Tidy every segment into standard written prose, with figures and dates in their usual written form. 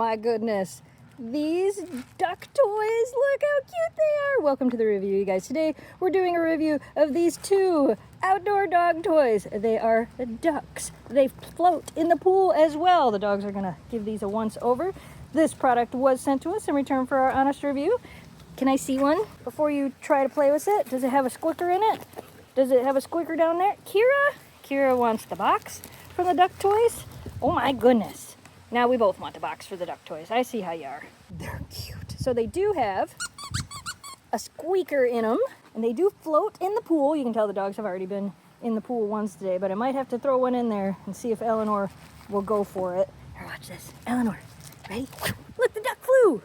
my goodness. These duck toys, look how cute they are. Welcome to the review, you guys. Today we're doing a review of these two outdoor dog toys. They are ducks. They float in the pool as well. The dogs are gonna give these a once over. This product was sent to us in return for our honest review. Can I see one before you try to play with it? Does it have a squeaker in it? Does it have a squeaker down there? Kira wants the box from the duck toys. Oh my goodness. Now we both want the box for the duck toys. I see how you are. They're cute. So they do have a squeaker in them, and they do float in the pool. You can tell the dogs have already been in the pool once today, but I might have to throw one in there and see if Eleanor will go for it. Here, watch this. Eleanor, ready? Look, the duck flew.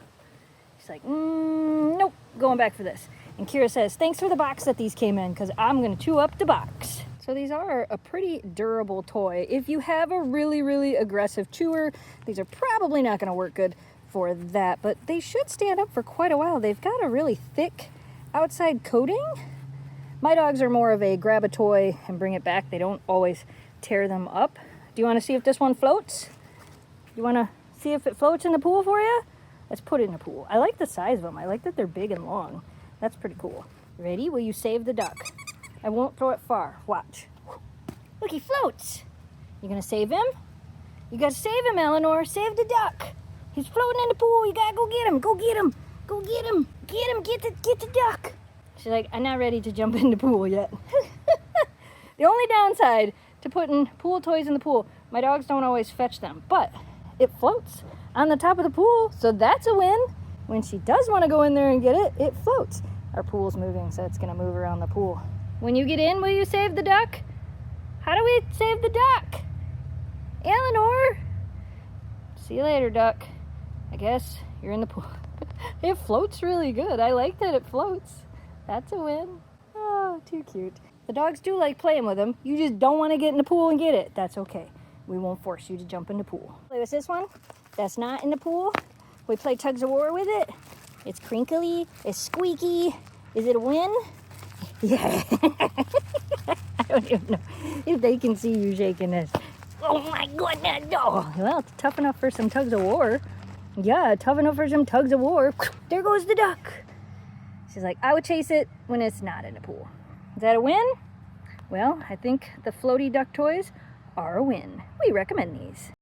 She's like, nope, going back for this. And Kira says, thanks for the box that these came in, because I'm going to chew up the box. So these are a pretty durable toy. If you have a really, really aggressive chewer, these are probably not going to work good for that, but they should stand up for quite a while. They've got a really thick outside coating. My dogs are more of a grab a toy and bring it back. They don't always tear them up. Do you want to see if this one floats? You want to see if it floats in the pool for you? Let's put it in the pool. I like the size of them. I like that they're big and long. That's pretty cool. Ready? Will you save the duck? I won't throw it far. Watch. Look, he floats. You gonna save him? You gotta save him, Eleanor. Save the duck. He's floating in the pool. You gotta go get him. Go get him. Go get him. Get him. Get the duck. She's like, I'm not ready to jump in the pool yet. The only downside to putting pool toys in the pool, my dogs don't always fetch them, but it floats on the top of the pool, so that's a win. When she does want to go in there and get it, it floats. Our pool's moving, so it's gonna move around the pool. When you get in, will you save the duck? How do we save the duck? Eleanor! See you later, duck. I guess you're in the pool. It floats really good. I like that it floats. That's a win. Oh, too cute. The dogs do like playing with them. You just don't want to get in the pool and get it. That's okay. We won't force you to jump in the pool. Play with this one. That's not in the pool. We play tugs of war with it. It's crinkly. It's squeaky. Is it a win? Yeah. I don't even know if they can see you shaking this. Oh my goodness. Oh, well, it's tough enough for some tugs of war. Yeah, tough enough for some tugs of war. There goes the duck. She's like, I would chase it when it's not in the pool. Is that a win? Well, I think the floaty duck toys are a win. We recommend these.